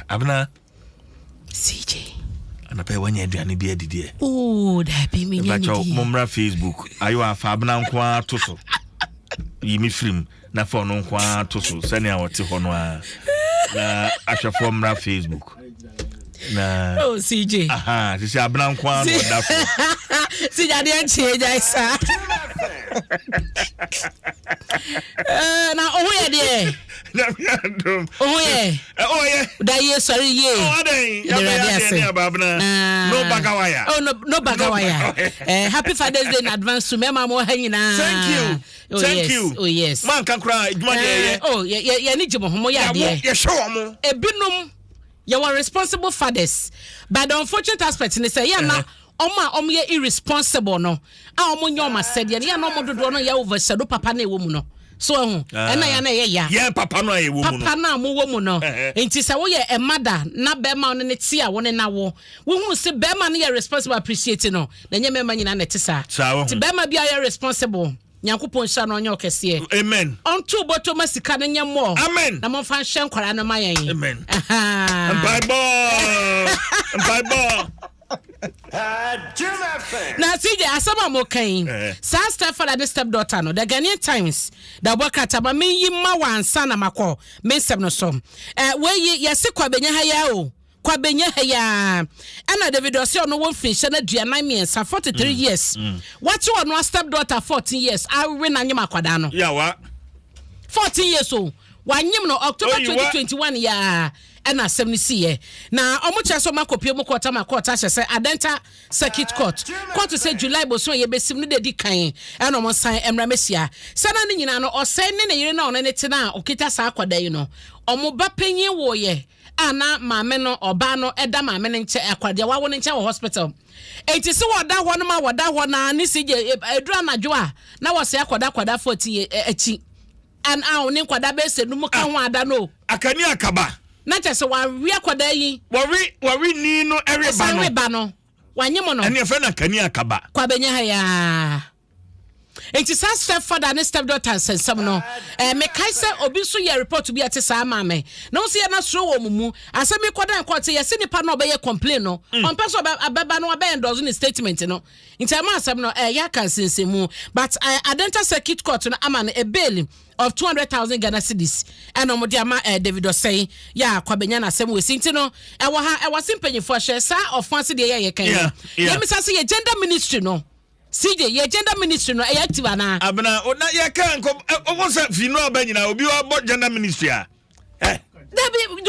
Abna CJ. And I pay 1 year and be a didier. Oh, that be me. But your Mumra Facebook. Are you a Fabna Qua Tosso? Yimi film. Na for no Qua Tosso. Send out Tihonoa. Na Asha Formra Facebook. Na oh CJ. Aha, this is a blank one. See, I didn't change, I saw. Now, oh, yeah, oh, yeah, that year, sorry, yeah. No bagawaya. Oh, no bagawaya. Happy Father's Day in advance to me, Mamma hanging on. Thank you. Thank you. Oh, yes. Man can cry. Oh, yeah, need you, Moya, dear. Show them a binum. You are responsible fathers, but the unfortunate aspect in say, yeah, now, Oma irresponsible no. Omo said, yeah, no more do no ya over shadow papa ne woman no. So, and I yeah, papa no a woman. Papa na mo woman no. And tis a mother, not Bema on the tia one in our war. We won't say Bema near responsible appreciating no. Then you may in an etisa. To Bema be responsible. Nyankopon sha no onye okese. Amen. On two bottom masika na nyamo. Amen. Na mo fa hwe nkwara na mayen. Amen. Bible. Na CJ asaba mo kan. Sa Stepfather the stepdaughter no. The Ghanaian Times. Da bokata ba me yi ma wansa na makọ. Me nsem no so. We yesi kwa benya ha ya o. Kwa benya ya ana David Ose ono won finche na duanan miensa 43 years. What you ono stepdaughter 14 years. I win anyim akwada no. Yeah, what? 14 years old. Wanyim no October 2021 ya na 70 ye. Na omucha so makopie mu court ahye Adenta Circuit Court. Court say July boso ye besim no dedi kan e na mo san emra mesia. Sana ne nyina no osan ne yire na ono ne te na okita sa akwada yi no. Omo ba panyin wo ye. Ana maame no oba no eda maame ne nche akwade wa wo ne nche wo hospital. Enti se woda ho no ma woda ho na ni sije edura anadwo a na wo se akwada 40 achi. An a ne kwada be se numu ka ho ada no. Akani akaba. Na chese wa wi akwada yi. Wari ni no everybody no. Wanyemo no. Ene fe na akani akaba. Kwa benya ha ya. Enti sa stepfather and stepdaughter nsem no me kai se obi so ye report to be ate sa ma me na wo se ye na sro wo mumu asem ikoda court ye se nipa no obeye complain no on person abeba no obey endorse in statement no enti am asem no ya kan sensemu but Adenta Circuit Court no ama a bail of 200,000 Ghana cedis and omodi ama David Ose ya kwabenya na asem we sinti no e wa simpanyfo hwe sa offense de ye kan ye me say ye gender ministry no CJ, your gender ministry no active ana. Abna, o na ye kan ko o say fi no ba nyina obi o gender ministry a. Do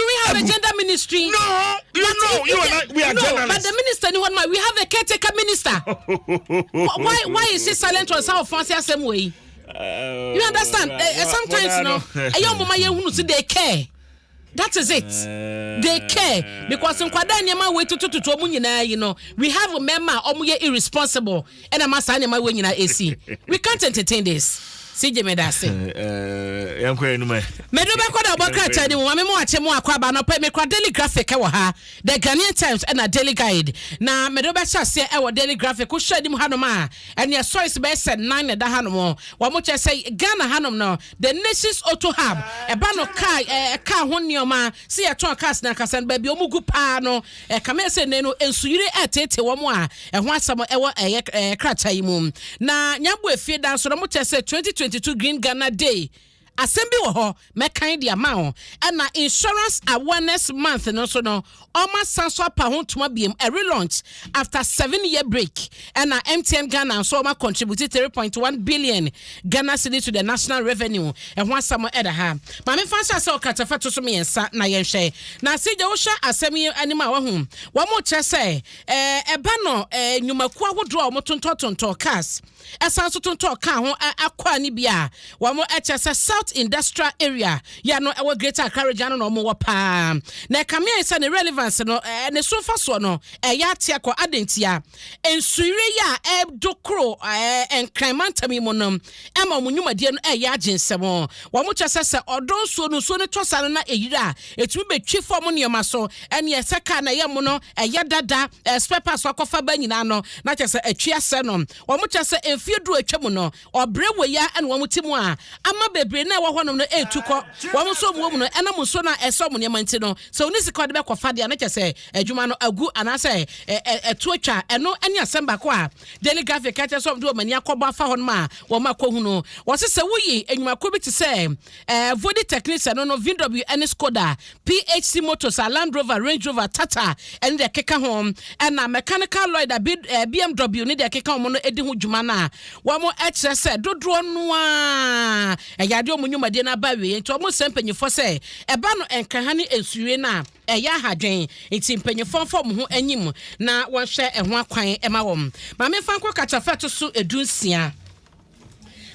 we have a gender ministry? No, you are not. We are journalists. But the minister, we have a caretaker minister. Why is he silent on some fancy same way? You understand? Sometimes, a young woman who say they care. That is it. They care because in kwada nyama we to omu nyina we have a member omu irresponsible and amasa nyama we nyina AC. We can't entertain this. CJ Medase. Yanko enume. Medobe kwada obaka chadi mu ame mu ache mu akwaba no pe me kwa Daily Graphic e wo ha. The Ghanaian Times and a Daily Guide. Na medobe chase e wo Daily Graphic wo shadi mu hanom a and your choice be said 9 da hanom. Wo mo che say Ghana hanom no the Nations Auto Hub e ba no car ho nioma se ye ton cars na kasan ba bi omugu pa no kama se ne no ensuyire etete wo mo a ho asam e wo krata yi mu. Na nyabo efie dan so no mo che say 2022 Green Ghana Day. Assembly wo me kind dia ma ho na insurance awareness month no so no almost sanso pa ho tuma biem a relaunch after 7-year break and MTN Ghana so ma contributed 3.1 billion Ghana cedis to the national revenue e ho asamo eda ha ma me fansa se o katafa to so me ensa na ye hwe na sije wo hwa asemi anima wa hu wo mo che se eba no nyumaku ahodo o mo tonto cars esanso tonto ka ho akwa ni bia wo mo eche se South Industrial Area ya no ewo Greater Accra region no mo wo pa na kamia isa ne relevance no ne so fa so no ya atia ko adentia ensuire ya dokro enkramantami mo no ema mo nyumadie no ya agensemo wo mo chese se odon so no so ne tosa na eyira etumi betwi form ne yoma so ene eseka na ye mo no ya dada spare parts akofa ba nyina no na chese atwi ase no wo mo chese enfiedu atwa mo no obre wo ya ene wo mo timu a ama bebre na na wo honom no etukọ wo so mu no enam so na eso mu ne manti no so oni sika de be kofa de na kyese adwuma no agu anase etu atwa eno ene asemba ko a daily graphic ka kyese do mani akobo afa honom a wo makohu no wo se wuyi enwuma ko bi ti se Vodi technician no VW and Skoda PHC Motors Land Rover Range Rover Tata and the keka home and a mechanical Lloyd BMW need the keka home no edi ho dwuma na wo mo eche se dodro no a eyade omunyuma de na ba we nti omo sempanyefo se eba no enkahani ensuwe na eya hadwen nti mpanyefo fom ho anyim na wo hwe eho akwan ema wom ma me fa nko kachafeto so edunsia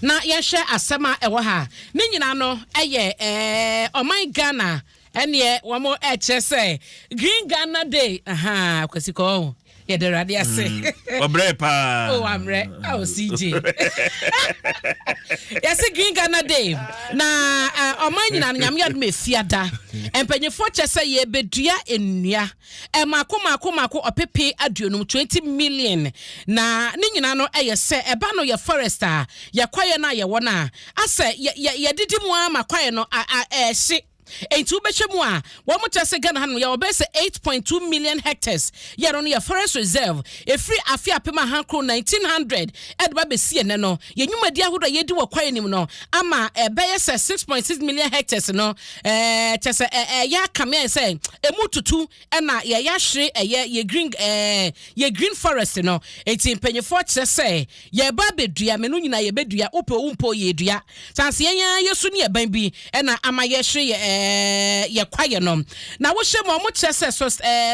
na yehwe asema ewo ha ni nyina no eye oman Ghana ene wo mo eche se Green Ghana Day kwasiko ye de rade ase obre pa amre CJ yes Green Ghana Day na oman nyina nyam yad me fiada empanyefo che se ye bedua enua mako opepe aduonum 20 million na ni nyina no eye se eba no ye forester ye kwaye na ye wona ase ye didi mu ama kwaye no ehye Entu bechemu a wo mo tese Ghana hanu ya obese 8.2 million hectares ya no ya forest reserve e free afia pema hankro 1900 edba besie ne no ye nwumadi ahodo ye di wo kwaye nim no ama ebeye se 6.6 million hectares no tese ya kame se emututu na ye ya hwe ye green forest no enti mpanyefo tese ye ba bedua menu nyina ye bedua ope umpo ye dua sanse ye yesu ne ban bi na ama ye hwe ye kwaye no na wo hye mo kyese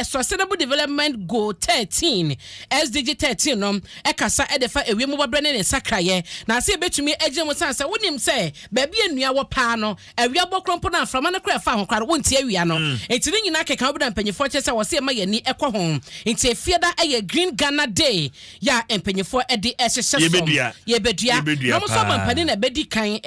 sustainable development goal 13 SDG 13 no ekasa edefa ewie mo babre ne sakraye na se betumi agye mo sanse wonim se ba bia nnua wo paa no ewie bokrompo na aframa ne kra fa ho kware wonti awia no enti ne nyina keka obi da mpanyefo kyese wo se ma yani ekọ ho enti efieda eye Green Ghana Day ya mpanyefo ede ehyehyɛ ye bedua no mo so mampani na bedi kan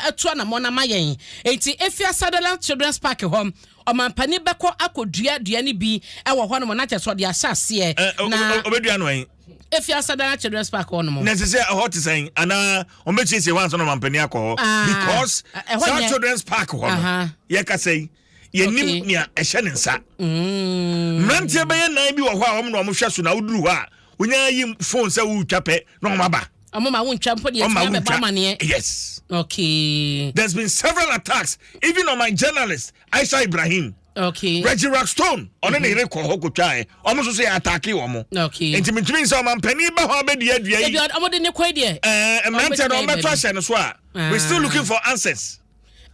atu na mo na mayen enti efia Sutherland Children's Park home omampani beko akodua dua ni bi ewo ho no na kyeso de ahyase na obedua no en efia Sutherland Children's Park on mo na se hot saying ana omechi se wan so no mampani akọ because Sutherland Children's Park home ye ka say ye nim nia ehye ne nsa mrantie be ye nan bi wo ho a wo no mo hwe so na wuduru ho a onya yi phone se wo twape no maba Amoma won champo de yema be mane. Yes. Okay. There's been several attacks even on my journalist Aisha Ibrahim. Okay. Reggie Rockstone on any record hoko try. Almost say attack you omo. Okay. Intimate means some penny ba ho be dia dia. E omo de ne kwai de. Mention on metro share so a. We're still looking for answers.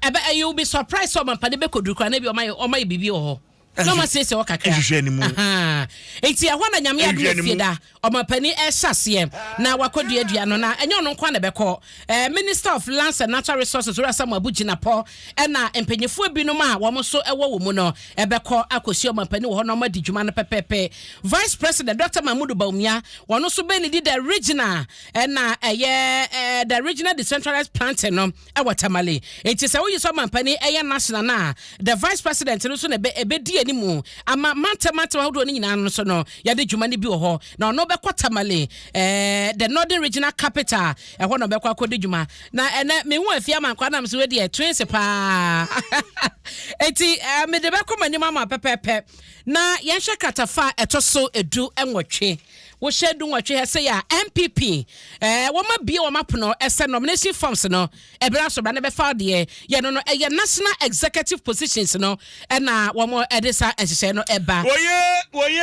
Ebe you'll be surprised some pade be koduru kwa na bi o my bibi ho. No ma say o kakra. Enti ya hwana nyame adu efieda omapani ehase na wakodua dua no na enye ono kwa na beko Minister of Lands and Natural Resources Urasa Mabujina po na empanyefo binom a wo mo so ewo wo mu no ebeko akosi omapani wo no madi dwuma no pepepe Vice President Dr. Mahmudu Baumia wono so be ni the regional na the regional decentralized planting no ewatamale enti se wo yiso omapani national na the Vice President no so na ebedi animu ama mantama hodo ni nyina no so no yade dwuma ni bi wo ho na no be kwatamale the northern regional capital ho no be kwa kodi dwuma na ene me hu afia man kwa na mse we de twins pa eti me de be koma ni mama pepepe na yenhwe katafa etoso edu enwotwe wo shedu nwotwe he say ya MPP wo ma bie wo mapono ese nomination forms no ebra so bra na be fa de ye no national executive positions no na wo mo edisa ehye no eba oye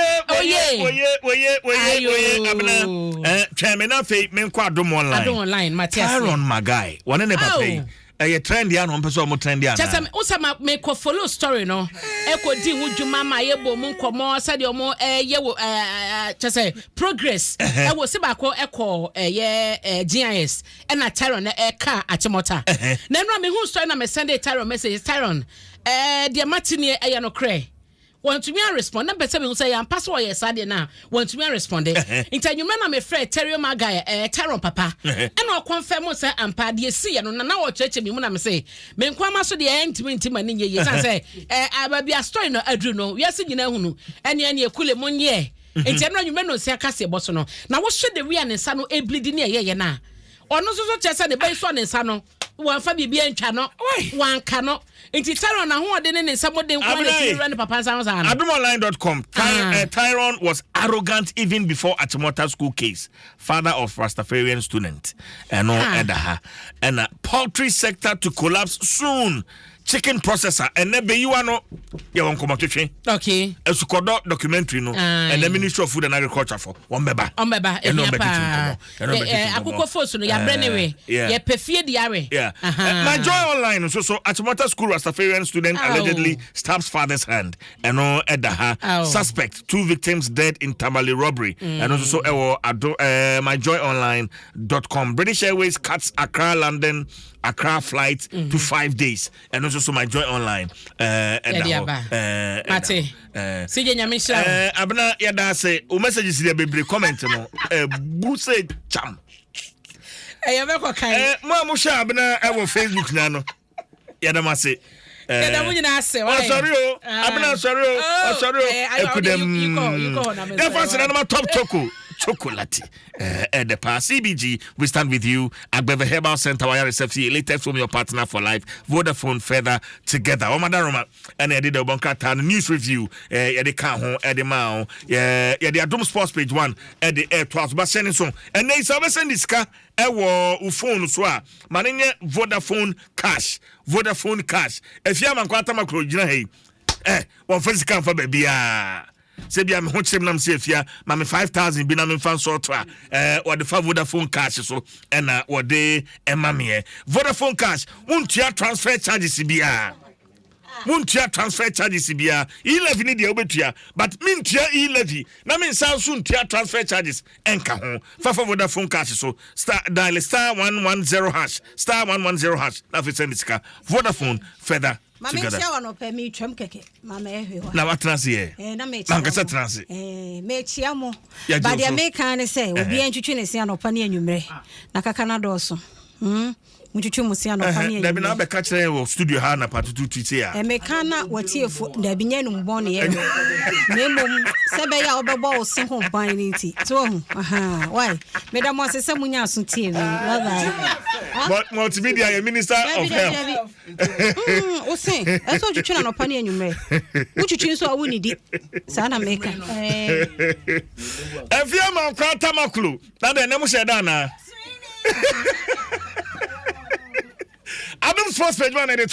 abna chairman afi men kwa Adom online Matthias Aaron Magai one ne papa e trend ya no mpeso mo trend ya na chasam usama me ko follow story no e ko di hu dwuma ma ye bom nkomo sade omo ye wo chase progress e wo se ba ko e ko ye GIS e na Tyron e ka achimota na no me hu story na me send Tyron message Tyron de matini e ye no kre want to me respond na better me say am pass what yes ade na want to me respond intanyuma na me frɛ Terry Magai Tyron papa e na confirm say ampa de si ye no na wo cheche me mu na me say me nkwama so de intimate ni ye san say ababia story no adru no wiase nyina hunu ene ekule monye intanyuma nyuma no si akase boso no na wo hwe de wi ane nsa no eblidi ne ye na ono so chese ne bai so ne nsa no wan fa bibia ntwa no wan ka no nti Tyron na ho ode ne nsamo de nkwa na ti run papa nsan san adomonline.com Tyron was arrogant even before Achimota school case, father of Rastafarian student and edaha and poultry sector to collapse soon. Chicken processor and then you no you won come to okay esukodo documentary no and the Ministry of Food and Agriculture for one beba akoko force no ya brenewe ya pefie diare my joy online so Achimota school Rastafarian student allegedly stabs father's hand and no edaha suspect 2 victims dead in Tamale robbery and also myjoyonline.com British Airways cuts Accra flight to 5 days and also my joy online Mate sije nyamisha abna yada say o messages dey be comment no buse cham be kai mo sha abna e Facebook na no yada ma say yada mu nyina ase sorry o abna sorry ekudem you go na me na top chocolate the past CBG we stand with you Agbeve Herbal Center wire reception latest from your partner for life Vodafone further together Omadaroma and I did the Bonkata news review the can ho the mao the Adom Sports page 1 at the air 12 but sending so and they service and this car phone so manenye Vodafone cash if you am kwata makro gina hey one first can for baby Sebia me ho kyem nam se afia ma me 5000 bi na me fan so to or the Vodafone cash so na or de ema me Vodafone cash wontua transfer charges bia e-levy ni de obetua but mintua e-levy na me nsan so ntua transfer charges enka ho fa Vodafone cash so dial *110# na fe send sika Vodafone further Mama chia wano pe mi twam keke mama ehwe ho na watrase na me chia na nkasa trase me chia mo ba dia me kan ne se obi antwitwe ne se anopa ne anwumre na kaka na do so mutwitwe mu se anopa ne anwumre da bi na be ka kire wo studio ha na patutu twite ya me kan na watiefo da bi nya no mbon ne ye me mom se be ya obebo wo se ho ban ni ti so why me da mo se se munya aso tie me but multimedia your minister of health o se eso twitwe na anopa ne anwumre mutwitwe so awu ni di sa na me kan efia man kwata makulu na de nemu sheda na Adom Sports page 1 edit